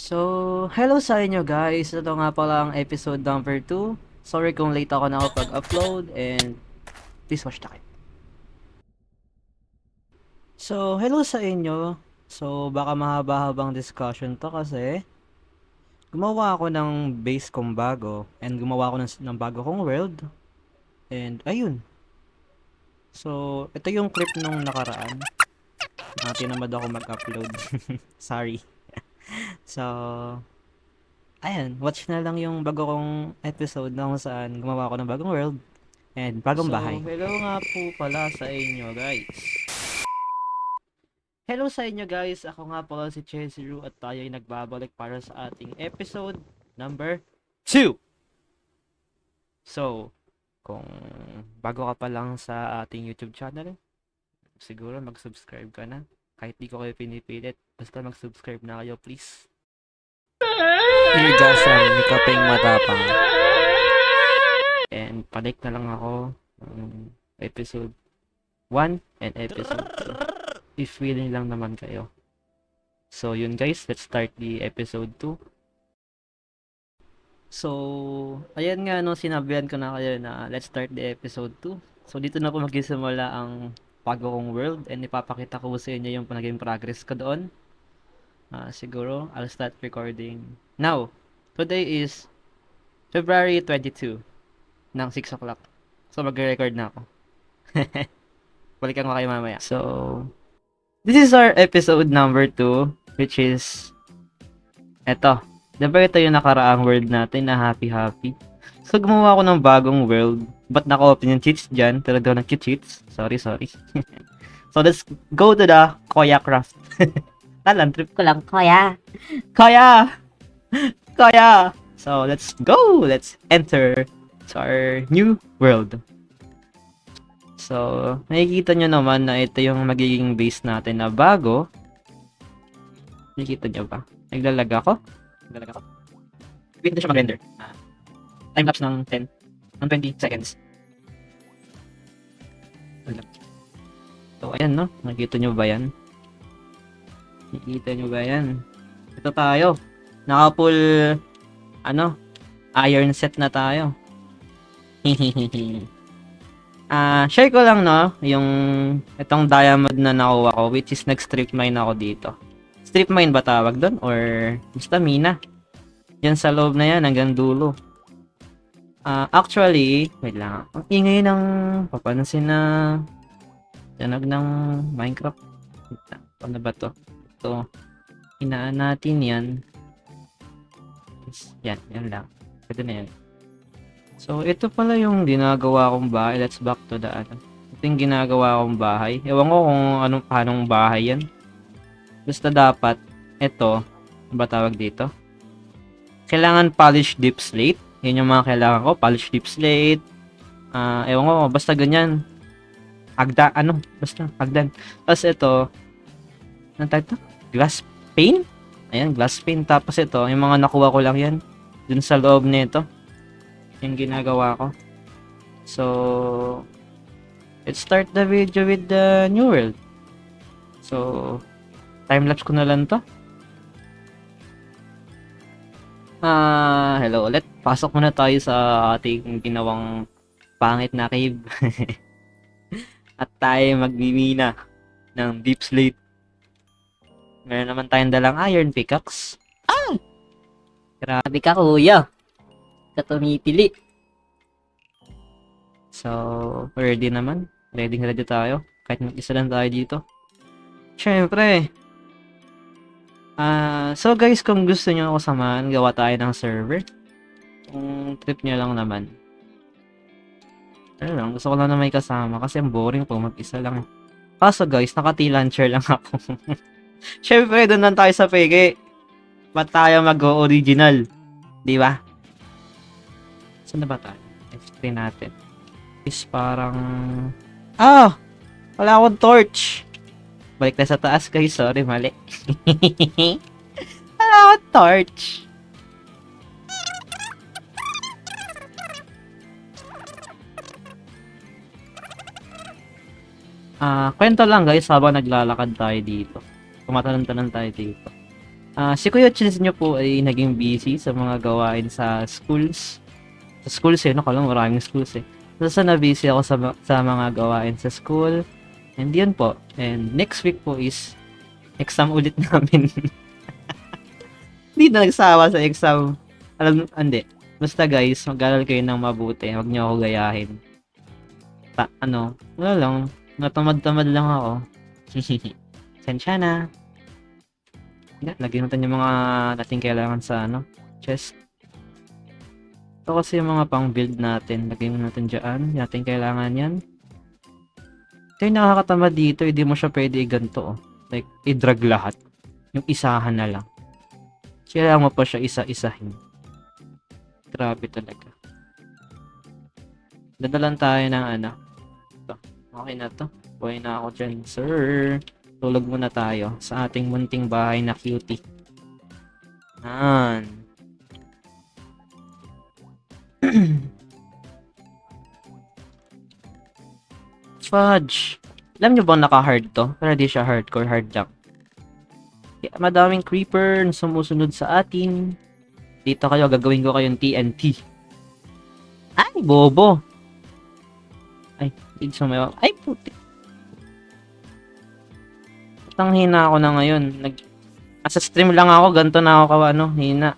So, hello sa inyo guys. Ito nga pala ang episode number 2. Sorry kung late ako nakapag-upload and please watch the clip. So, hello sa inyo. So, baka mahaba-habang discussion to kasi gumawa ako ng base kong bago and gumawa ako ng bago kong world. And ayun. So, ito yung clip nung nakaraan. Tinamad ako mag-upload. Sorry. So, ayan, watch na lang yung bago kong episode na kung saan gumawa ako ng bagong world and bagong bahay. So, hello nga po pala sa inyo guys. Hello sa inyo guys, ako nga pala si Cheziru at tayo ay nagbabalik para sa ating episode number 2. So, kung bago ka pa lang sa ating YouTube channel, siguro mag-subscribe ka na. Kahit di ko kayo pinipilit, basta mag-subscribe na kayo please. Here guys, ang kaping matapang. And palik na lang ako episode 1 and episode 2. If willing lang naman kayo. So yun guys, let's start the episode 2. So, ayan nga no, sinabihan ko na kayo na let's start the episode 2. So dito na po magsisimula ang bago kong world and ipapakita ko sa inyo yung naging progress ko doon. Siguro, I'll start recording now. Today is February 22 ng 6 o'clock. So magre-record na ako. Balikan ko kayo mamaya. So, this is our episode number 2, which is eto. Diba ito yung nakaraang world natin na happy-happy? So, gumawa ako ng bagong world. Ba't naka-open yung cheats dyan? Pero daw nag-cheats. Sorry. So, let's go to the Koya Craft. Talan, trip ko lang. Koya! So, let's go! Let's enter to our new world. So, nakikita nyo naman na ito yung magiging base natin na bago. Nakikita nyo ba? Naglalag ako? Wait na siya mag-render. Time-lapse ng 20 seconds. So, ayan no? Nakikita nyo ba yan? Ito tayo. Naka-full, iron set na tayo. Share ko lang no, yung itong diamond na nakuha ko, which is nag-strip mine ako dito. Strip mine ba tawag doon? Or basta mina? Yan sa loob na yan, hanggang dulo. Actually, wait lang. Ang ingay ng papansin na tunog ng Minecraft. Ano ba to? Ito. Hinaan natin yan. Yan lang. Ito na yan. So, ito pala yung ginagawa kong bahay. Let's back to the Ito yung ginagawa kong bahay. Ewan ko kung paanong bahay yan. Basta dapat, ito, ano ba tawag dito? Kailangan polished deep slate. Yan yung mga kailangan ko. Polished deep slate. Ewan ko, basta ganyan. Hagdan. Tapos ito, ano tawag ito? Glass pane? Ayan, glass pane. Tapos ito, yung mga nakuha ko lang yan. Dun sa loob nito. Yung ginagawa ko. So, let's start the video with the new world. So, time-lapse ko na lang to. Hello ulit. Pasok muna tayo sa ating ginawang pangit na cave. At tayo magmimina ng deep slate. Meron naman tayong dalang iron pickaxe. Grabe ka kuya. Katumipili. So, ready naman. Ready tayo. Kahit mag-isa lang tayo dito. Siyempre. So guys, kung gusto nyo ako samahan, gawa tayo ng server. Kung trip nyo lang naman. Ano lang, gusto ko lang na may kasama kasi ang boring po mag-isa lang. Kaso guys, naka-T-launcher lang ako. Siyempre, doon lang tayo sa peke. Ba't tayo mag-original? Di ba? Saan na ba tayo? F3 natin. Is parang... Wala akong torch! Balik na sa taas guys. Sorry, mali. Wala akong torch. Kwento lang guys habang naglalakad tayo dito. Tumatanong-tanong tayo dito. Si Kuya Chins nyo po ay naging busy sa mga gawain sa schools. Sa schools eh, no? Kalang maraming schools eh. So, na busy ako sa mga gawain sa school. And yun po. And next week po is exam ulit namin. Hindi na nagsawa sa exam. Hindi. Basta guys, mag-aral kayo ng mabuti. Huwag niyo ako gayahin. Wala lang. Natamad-tamad lang ako. Sensya na. Lagyan natin yung mga nating kailangan sa chest. Ito kasi yung mga pang-build natin. Lagyan natin dyan. Nating kailangan yan. Ito yung nakakatamad dito. Hindi mo siya pwede ganito. Like, i-drag lahat. Yung isahan na lang. Kailangan mo pa siya isa-isahin. Grabe talaga. Dadalan tayo ng Ito. Okay na to. Buhay na ako dyan, sir. Tulog muna tayo sa ating munting bahay na cutie. Yan. Fudge. Alam nyo bang naka-hard to? Pero di siya hardcore, hard lang. Madaming creeper na sumusunod sa atin. Dito kayo, gagawin ko kayong TNT. Ay, bobo. Ay, sumayaw. Ay, puti. Ang hina ako na ngayon. Asa stream lang ako, ganito na ako hina.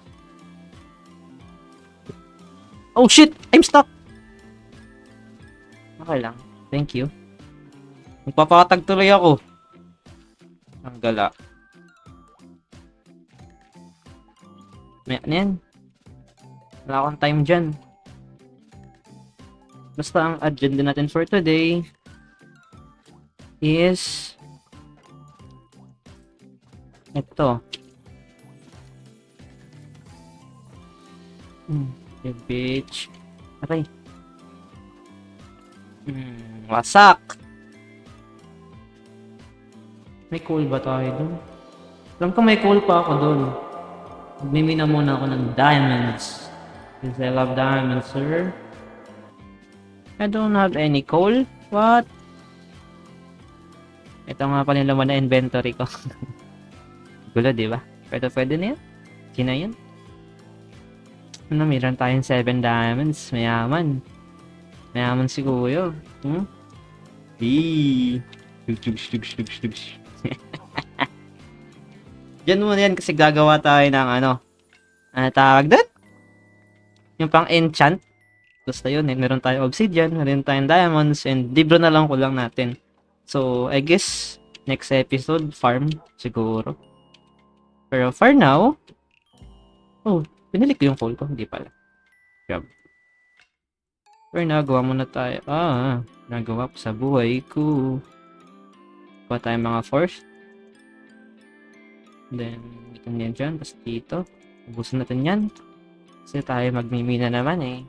Oh shit! I'm stuck! Okay lang. Thank you. Magpapakatag tuloy ako. Ang gala. May ano yan? Wala akong time dyan. Basta ang agenda natin for today is ito. Okay, bitch. Aray. Wasak. May coal ba tayo dun? Alam ko may coal pa ako dun. Magmimina muna ako ng diamonds. Because I love diamonds, sir. I don't have any coal. What? Ito nga pala yung laman na inventory ko. Gulo, di ba? Pwede na yan. Sina yun? Meron tayong 7 diamonds. Mayaman. Mayaman si Kuya. Diyan muna yan kasi gagawa tayo ng tawag doon? Yung pang enchant. Basta yun eh. Meron tayong obsidian, meron tayong diamonds, and libro na lang kulang natin. So, I guess, next episode, farm, siguro. Pero for now, pinili ko yung coal ko. Hindi pala. Grab. For now, gawa muna tayo. Nagawa ko sa buhay ko. Gawa tayo mga force. Then, ito yan dyan. Tapos dito. Ubusin natin yan. Kasi tayo magmimina naman eh.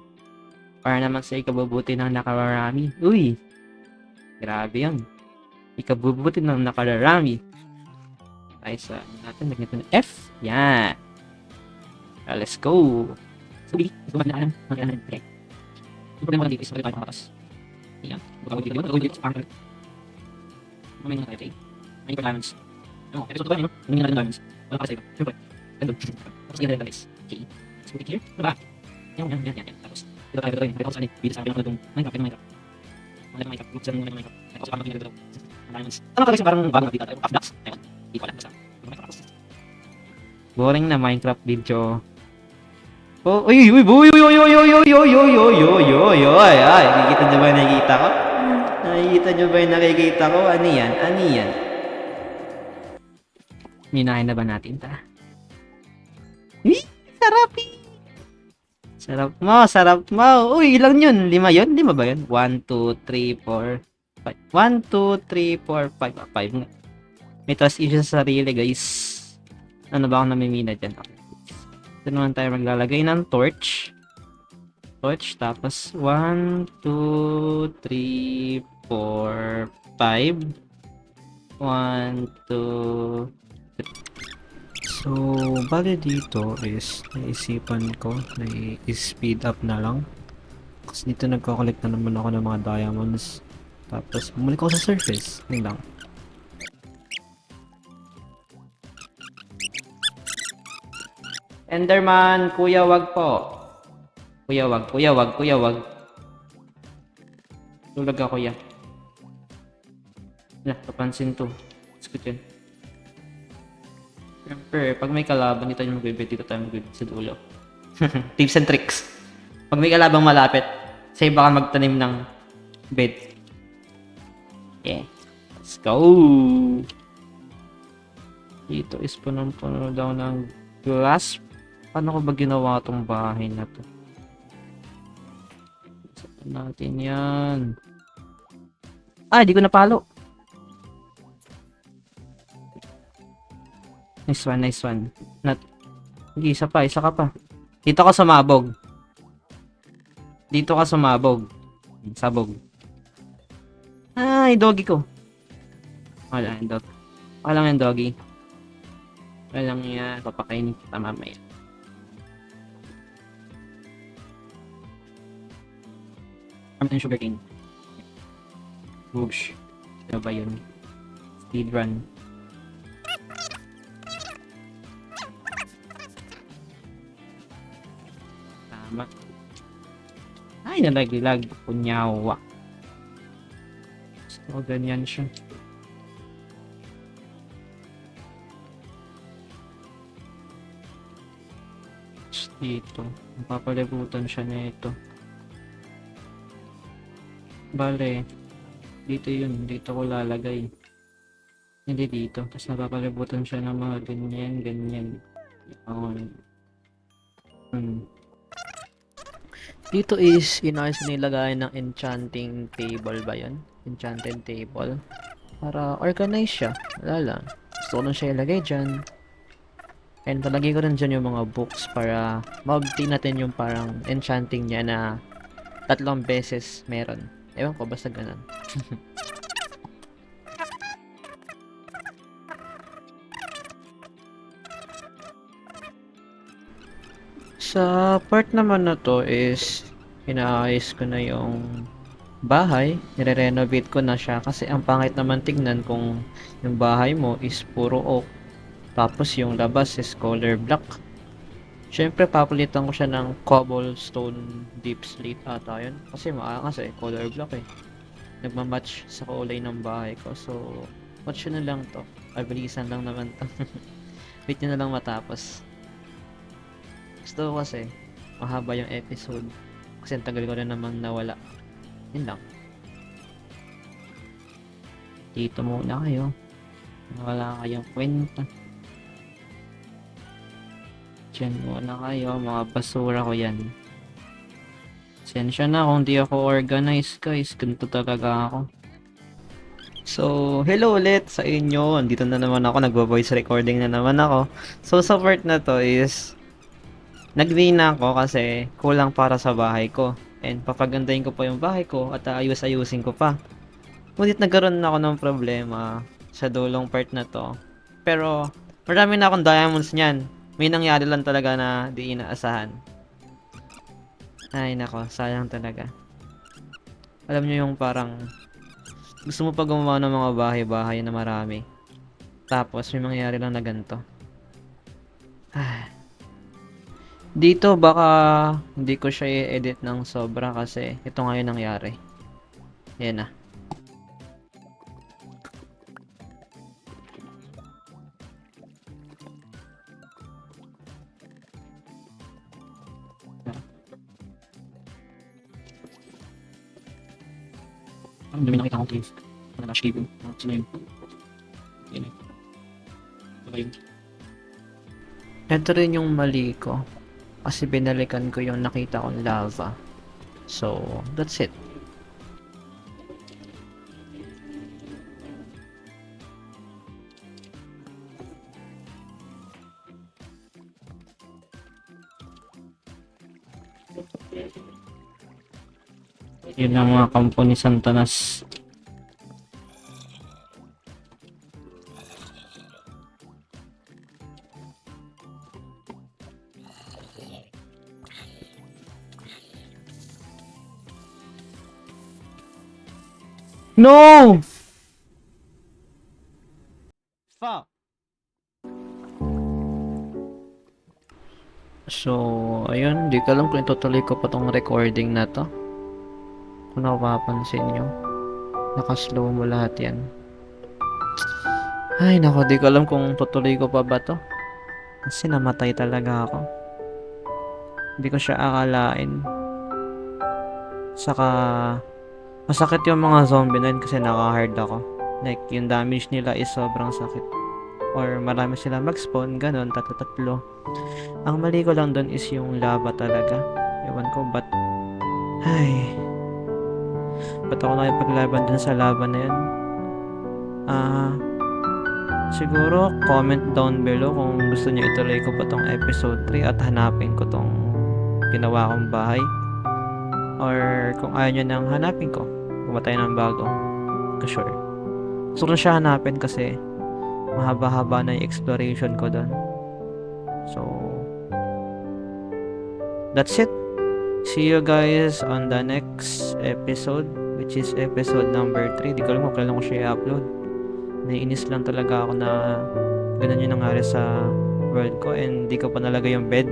Para naman sa ikabubuti ng nakararami. Uy! Grabe yun. Ikabubuti ng nakararami. Tayo sa natin. Lagyan natin ng F. Yan. Let's go. So, gusto ba na mag-alam? Okay. Yung problema lang dito is magkakalit tayo makatas. Yan. Magkakalit dito. Mamay na tayo, okay? May diamonds. Episode 2 ba yun? Hindi na natin diamonds. Wala pa sa iba. Siyempre. Gandun. Tapos ganyan guys. Okay. Let's put it here. Diba? Yan. Tapos, dito tayo. Nakita ko sa akin. Bida sa akin ako na itong Minecraft. Minecraft. Group sila muna ng Minecraft. Nakita ko sa akin dito. Diamonds. Ano talaga siya parang bagong nakita tayo? Half-ducks. Ayun. Hindi ko alam. Basta. Boring na Minecraft video. Uy, nakikita nyo ba yung nakikita ko? Nakikita nyo ba yung nakikita ko? Ano yan? Minahin na ba natin ta? Sarap mo. Uy, ilang yun? 5 yun? 5 ba yun? 1, 2, 3, 4, 5. 1, 2, 3, 4, 5. 5 nga. May trust issues sa sarili, guys. Ano ba ako namimina dyan? Okay. Ito naman tayo maglalagay ng torch. Tapos 1, 2, 3, 4, 5. 1, 2, 3. So, bali dito is naisipan ko na i-speed up na lang. Kasi dito nagko-collect na naman ako ng mga diamonds. Tapos bumalik ako sa surface. Yun lang. Enderman, kuya wag po. Kuya wag, kuya wag, kuya wag. Tulog ako kuya. Papansin to. Let's yan. Siyempre, pag may kalaban, dito tayo magbibit, dito tayo magbibit sa dulo. Tips and tricks. Pag may kalabang malapit, say baka magtanim ng bed. Yeah. Let's go! Dito is punong-puno daw ng glass. Paano ko ba ginawa tong bahay na to? Saan natin yan? Di ko napalo. Nice one, nice one. Hindi, isa ka pa. Dito ka sumabog. Dito ka sumabog. Sabog. Doggy ko. Wala yung dog. Wala yung doggy. Wala lang yan. Papakainin kita mamaya. Ano yung sugar cane? Whoosh. Ano ba yun? Speed run. Tama. Nalaglag. Kunyawa. So, ganyan siya. Dito. Mapapalibutan siya nito. Bale. Dito yun. Dito ko lalagay. Hindi dito. Tapos napapalibutan siya ng mga ganyan, ganyan. Dito is inayos nilagay ng enchanting table ba yun? Enchanted table. Para organize siya. Wala lang. Gusto ko lang siya ilagay dyan. And palagay ko rin dyan yung mga books para ma-obtain natin yung parang enchanting niya na 3 beses meron. Ewan ko, basta ganun. Sa part naman na to is inaayos ko na yung bahay. Nire-renovate ko na siya kasi ang pangit naman tignan kung yung bahay mo is puro oak. Tapos yung labas is color black. Siyempre papalitan ko siya ng cobblestone deep slate ata yun. Kasi maangas color black Nagmamatch sa kulay ng bahay ko. So, watch na lang to. Pabilisan lang naman to. Wait nyo na lang matapos. Gusto ko kasi mahaba yung episode. Kasi ang tagal ko rin naman nawala. Yun lang. Dito muna kayo. Wala kayong kwenta. Diyan muna kayo, mga basura ko yan. Sensya na kung di ako organized guys, ganito talaga ako. So, hello ulit sa inyo. Andito na naman ako, nagvo-voice recording na naman ako. So, sa part na to is nag-win ako kasi kulang para sa bahay ko. And papagandahin ko pa yung bahay ko at ayus-ayusin ko pa. Ngunit nagkaroon ako ng problema sa dulong part na to. Pero, marami na akong diamonds niyan. May nangyari lang talaga na di inaasahan. Ay nako, sayang talaga. Alam nyo yung parang gusto mo pa gumawa ng mga bahay-bahay na marami. Tapos may mangyayari lang na ganito. Dito baka hindi ko siya i-edit ng sobra kasi ito nga yung nangyari. Yan na. Ang dami nakita kong cave. Mga lash cave. Sino yun? Yan Baka yun. Ito rin yung mali ko. Kasi binalikan ko yung nakita kong lava. So, that's it. Yun ang mga kampo ni Santanas. No! Fuck! So, ayun, di ko alam kung itutuloy ko pa tong recording na to. Kung napapansin nyo, naka-slow mo lahat yan. Ay, nako, di ko alam kung tutuloy ko pa ba to. Kasi namatay talaga ako. Hindi ko siya akalain. Saka, masakit yung mga zombie na yun kasi naka-hard ako. Like, yung damage nila is sobrang sakit. Or marami sila mag-spawn, ganun, tatlo-tatlo. Ang mali ko lang dun is yung lava talaga. Ewan ko, ay, ba't ako nakipaglaban dun sa lava na yun? Siguro, comment down below kung gusto niyo ituloy ko pa tong episode 3 at hanapin ko tong ginawa kong bahay. Or kung ayaw nyo nang hanapin ko, gumawa tayo ng bago. Sure. Gusto ko na siya hanapin kasi mahaba-haba na yung exploration ko doon. So, that's it. See you guys on the next episode, which is episode number 3. Di ko alam kung kailan ko siya i-upload. Naiinis lang talaga ako na ganun yung nangyari sa world ko and di ko pa nalagay yung bed.